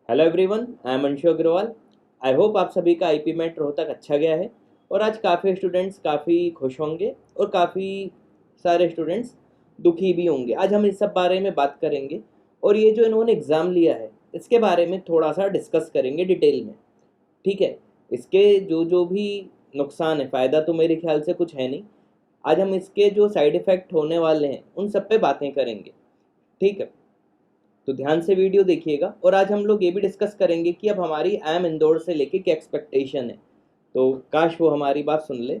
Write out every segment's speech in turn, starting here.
Hello everyone, I am Anshu Agrawal. I hope आप सभी का आईपी मेट रोहतक अच्छा गया है और आज काफ़ी स्टूडेंट्स काफ़ी खुश होंगे और काफ़ी सारे स्टूडेंट्स दुखी भी होंगे। आज हम इस सब बारे में बात करेंगे और ये जो इन्होंने एग्ज़ाम लिया है इसके बारे में थोड़ा सा डिस्कस करेंगे डिटेल में। ठीक है। इसके जो जो भी नुकसान है, फ़ायदा तो मेरे ख्याल से कुछ है नहीं। आज हम इसके जो साइड इफ़ेक्ट होने वाले हैं उन सब पे बातें करेंगे। ठीक है, तो ध्यान से वीडियो देखिएगा और आज हम लोग ये भी डिस्कस करेंगे कि अब हमारी आईएम इंदौर से लेके क्या एक्सपेक्टेशन है। तो काश वो हमारी बात सुन ले,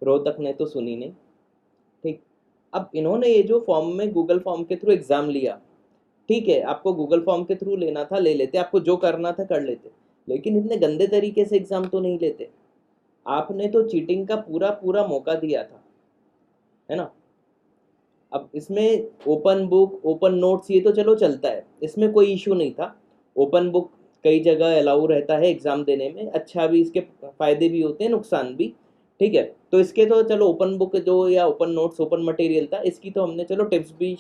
रोहतक ने तो सुनी नहीं। ठीक। अब इन्होंने ये जो फॉर्म में गूगल फॉर्म के थ्रू एग्ज़ाम लिया, ठीक है, आपको गूगल फॉर्म के थ्रू लेना था ले लेते, आपको जो करना था कर लेते, लेकिन इतने गंदे तरीके से एग्ज़ाम तो नहीं लेते। आपने तो चीटिंग का पूरा पूरा मौका दिया था, है ना। अब इसमें ओपन बुक ओपन नोट्स ये तो चलो चलता है, इसमें कोई इशू नहीं था। ओपन बुक कई जगह अलाउ रहता है एग्ज़ाम देने में, अच्छा भी इसके फ़ायदे भी होते हैं, नुकसान भी। ठीक है, तो इसके तो चलो ओपन बुक जो या ओपन नोट्स ओपन मटेरियल था, इसकी तो हमने चलो टिप्स भी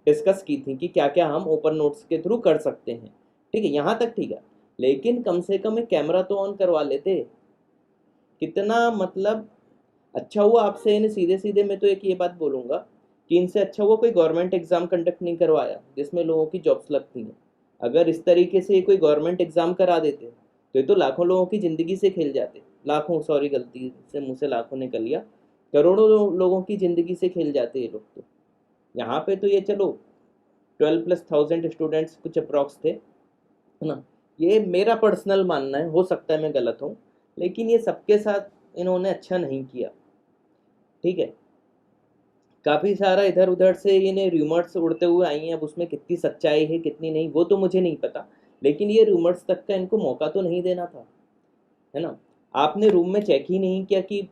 डिस्कस की थी कि क्या क्या हम ओपन नोट्स के थ्रू कर सकते हैं। ठीक है, यहाँ तक ठीक है, लेकिन कम से कम एक कैमरा तो ऑन करवा लेते। कितना मतलब अच्छा हुआ आपसे इन्हें सीधे सीधे मैं तो एक ये बात बोलूँगा कि इनसे अच्छा हुआ कोई गवर्नमेंट एग्ज़ाम कंडक्ट नहीं करवाया जिसमें लोगों की जॉब्स लगती हैं। अगर इस तरीके से कोई गवर्नमेंट एग्ज़ाम करा देते तो ये तो लाखों लोगों की ज़िंदगी से खेल जाते। लाखों, सॉरी गलती से मुँह से लाखों निकल गया, करोड़ों लोगों की ज़िंदगी से खेल जाते ये लोग तो। यहाँ पे तो ये चलो 12,000+ स्टूडेंट्स कुछ अप्रॉक्स थे, है ना। ये मेरा पर्सनल मानना है, हो सकता है मैं गलत हूँ, लेकिन ये सबके साथ इन्होंने अच्छा नहीं किया। ठीक है, काफ़ी सारा इधर उधर से इन्हें रूमर्स उड़ते हुए आई हैं। अब उसमें कितनी सच्चाई है कितनी नहीं वो तो मुझे नहीं पता, लेकिन ये रूमर्स तक का इनको मौका तो नहीं देना था, है ना। आपने रूम में चेक ही नहीं किया कि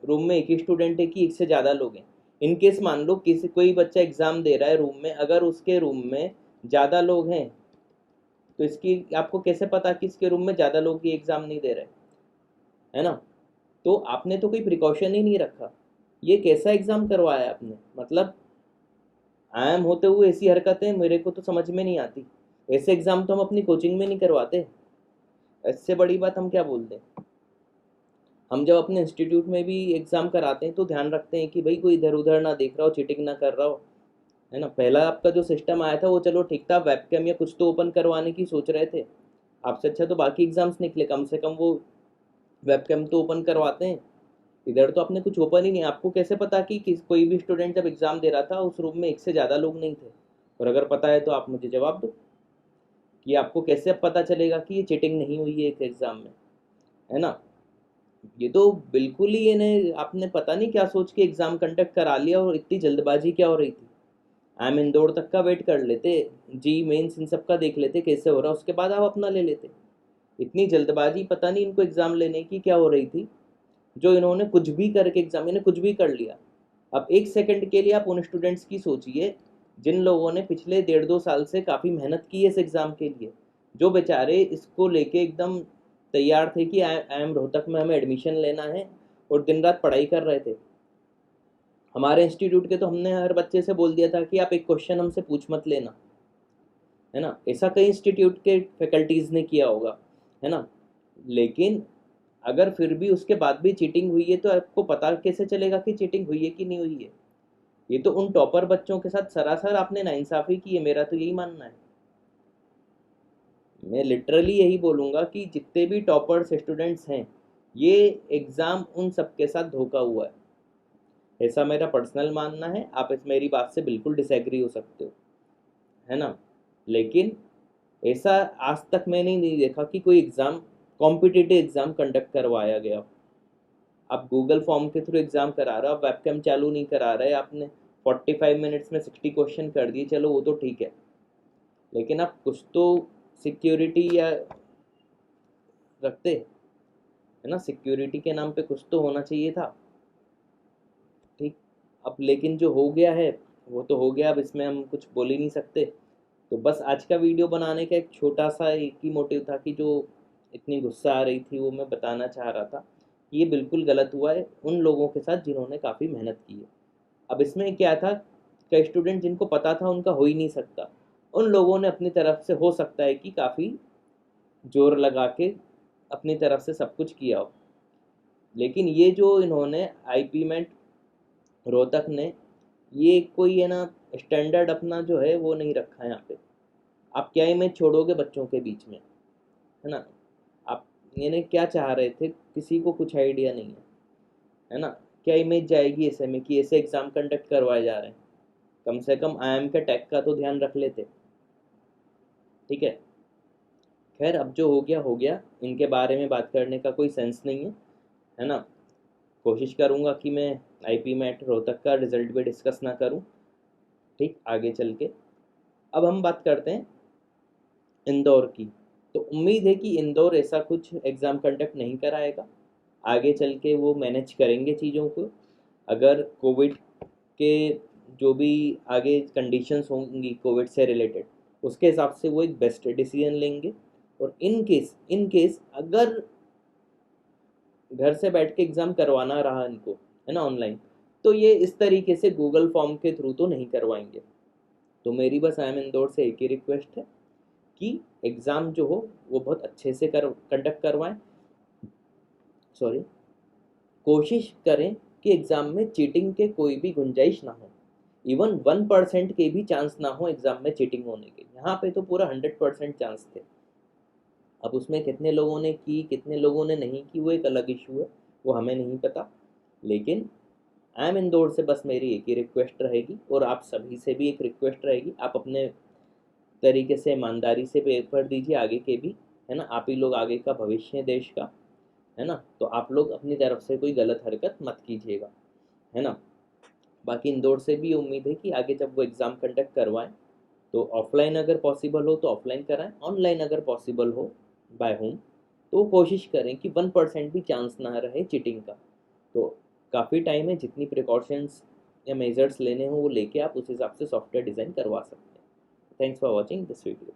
रूम में एक ही स्टूडेंट है कि एक से ज़्यादा लोग हैं। इन केस मान लो किसी कोई बच्चा एग्ज़ाम दे रहा है रूम में, अगर उसके रूम में ज़्यादा लोग हैं तो इसकी आपको कैसे पता कि इसके रूम में ज़्यादा लोग ये एग्ज़ाम नहीं दे रहे, है ना। तो आपने तो कोई प्रिकॉशन ही नहीं रखा। ये कैसा एग्ज़ाम करवाया आपने, मतलब आम होते हुए ऐसी हरकतें मेरे को तो समझ में नहीं आती। ऐसे एग्ज़ाम तो हम अपनी कोचिंग में नहीं करवाते। इससे बड़ी बात हम क्या बोल दें। हम जब अपने इंस्टीट्यूट में भी एग्ज़ाम कराते हैं तो ध्यान रखते हैं कि भाई कोई इधर उधर ना देख रहा हो, चीटिंग ना कर रहा हो, है ना। पहला आपका जो सिस्टम आया था वो चलो ठीक था, वेबकैम या कुछ तो ओपन करवाने की सोच रहे थे। आपसे अच्छा तो बाकी एग्ज़ाम्स निकले, कम से कम वो वेबकैम तो ओपन करवाते हैं। इधर तो आपने कुछ ओपन ही नहीं। आपको कैसे पता कि कोई भी स्टूडेंट जब एग्ज़ाम दे रहा था उस रूम में एक से ज़्यादा लोग नहीं थे। और अगर पता है तो आप मुझे जवाब दो कि आपको कैसे अब पता चलेगा कि ये चीटिंग नहीं हुई है एक एग्ज़ाम में, है ना। ये तो बिल्कुल ही इन्हें आपने पता नहीं क्या सोच के एग्ज़ाम कंडक्ट करा लिया, और इतनी जल्दबाजी क्या हो रही थी। आई एम इंदौर तक का वेट कर लेते, जी मेंस इन सब का देख लेते कैसे हो रहा, उसके बाद आप अपना ले लेते। इतनी जल्दबाजी पता नहीं इनको एग्ज़ाम लेने की क्या हो रही थी, जो इन्होंने कुछ भी करके एग्ज़ाम, इन्हें कुछ भी कर लिया। अब एक सेकंड के लिए आप उन स्टूडेंट्स की सोचिए जिन लोगों ने पिछले 1.5-2 साल से काफ़ी मेहनत की है इस एग्ज़ाम के लिए, जो बेचारे इसको लेके एकदम तैयार थे कि आई एम रोहतक में हमें एडमिशन लेना है और दिन रात पढ़ाई कर रहे थे। हमारे इंस्टीट्यूट के तो हमने हर बच्चे से बोल दिया था कि आप एक क्वेश्चन हमसे पूछ मत लेना, है ना। ऐसा कई इंस्टीट्यूट के फैकल्टीज़ ने किया होगा, है ना। लेकिन अगर फिर भी उसके बाद भी चीटिंग हुई है तो आपको पता कैसे चलेगा कि चीटिंग हुई है कि नहीं हुई है। ये तो उन टॉपर बच्चों के साथ सरासर आपने नाइंसाफ़ी की है, मेरा तो यही मानना है। मैं लिटरली यही बोलूँगा कि जितने भी टॉपर्स स्टूडेंट्स हैं, ये एग्ज़ाम उन सबके साथ धोखा हुआ है। ऐसा मेरा पर्सनल मानना है, आप इस मेरी बात से बिल्कुल डिसएग्री हो सकते हो, है ना। लेकिन ऐसा आज तक मैंने नहीं देखा कि कोई एग्ज़ाम, कॉम्पिटिटिव एग्ज़ाम कंडक्ट करवाया गया। आप गूगल फॉर्म के थ्रू एग्ज़ाम करा रहे हो, आप वेबकैम चालू नहीं करा रहे, आपने 45 मिनट्स में 60 क्वेश्चन कर दिए, चलो वो तो ठीक है, लेकिन आप कुछ तो सिक्योरिटी या रखते, है ना। सिक्योरिटी के नाम पे कुछ तो होना चाहिए था। ठीक। अब लेकिन जो हो गया है वो तो हो गया, अब इसमें हम कुछ बोल ही नहीं सकते। तो बस आज का वीडियो बनाने का एक छोटा सा एक ही मोटिव था कि जो इतनी गुस्सा आ रही थी वो मैं बताना चाह रहा था कि ये बिल्कुल गलत हुआ है उन लोगों के साथ जिन्होंने काफ़ी मेहनत की है। अब इसमें क्या था, कई स्टूडेंट जिनको पता था उनका हो ही नहीं सकता, उन लोगों ने अपनी तरफ से हो सकता है कि काफ़ी जोर लगा के अपनी तरफ से सब कुछ किया हो। लेकिन ये जो इन्होंने आईपी मेट रोहतक ने, ये कोई है ना स्टैंडर्ड अपना जो है वो नहीं रखा है यहाँ पे। आप क्या इमेज छोड़ोगे बच्चों के बीच में, है ना। आप यानी क्या चाह रहे थे, किसी को कुछ आइडिया नहीं है ना। क्या इमेज जाएगी ऐसे में कि ऐसे एग्ज़ाम कंडक्ट करवाए जा रहे हैं। कम से कम आईएम के टैग का तो ध्यान रख लेते। ठीक है, खैर अब जो हो गया हो गया, इनके बारे में बात करने का कोई सेंस नहीं है ना। कोशिश करूँगा कि मैं आईपी मैट रोहतक का रिजल्ट भी डिस्कस ना करूँ, ठीक, आगे चल के। अब हम बात करते हैं इंदौर की। तो उम्मीद है कि इंदौर ऐसा कुछ एग्ज़ाम कंडक्ट नहीं कराएगा, आगे चल के वो मैनेज करेंगे चीज़ों को। अगर कोविड के जो भी आगे कंडीशंस होंगी कोविड से रिलेटेड, उसके हिसाब से वो एक बेस्ट डिसीजन लेंगे। और इन केस अगर घर से बैठ के एग्ज़ाम करवाना रहा इनको, है ना, ऑनलाइन, तो ये इस तरीके से गूगल फॉर्म के थ्रू तो नहीं करवाएंगे। तो मेरी बस आई एम इंदौर से एक ही रिक्वेस्ट है कि एग्ज़ाम जो हो वो बहुत अच्छे से कंडक्ट करवाएं। सॉरी, कोशिश करें कि एग्ज़ाम में चीटिंग के कोई भी गुंजाइश ना हो। इवन 1% के भी चांस ना हो एग्ज़ाम में चीटिंग होने के। यहाँ पे तो पूरा 100% चांस थे। अब उसमें कितने लोगों ने की, कितने लोगों ने नहीं की, वो एक अलग इशू है, वो हमें नहीं पता। लेकिन आई एम इंदौर से बस मेरी एक ही रिक्वेस्ट रहेगी, और आप सभी से भी एक रिक्वेस्ट रहेगी, आप अपने तरीके से ईमानदारी से पेपर दीजिए आगे के भी, है ना। आप ही लोग आगे का भविष्य है देश का, है ना। तो आप लोग अपनी तरफ से कोई गलत हरकत मत कीजिएगा, है ना। बाकी इंदौर से भी उम्मीद है कि आगे जब वो एग्ज़ाम कंडक्ट करवाएं तो ऑफलाइन अगर पॉसिबल हो तो ऑफलाइन कराएं, ऑनलाइन अगर पॉसिबल हो बाय होम, तो वो कोशिश करें कि 1% भी चांस ना रहे चीटिंग का। तो काफ़ी टाइम है, जितनी प्रिकॉशंस या मेजर्स लेने हों वो लेके आप उस हिसाब से सॉफ्टवेयर डिज़ाइन करवा सकते हैं। Thanks for watching this video.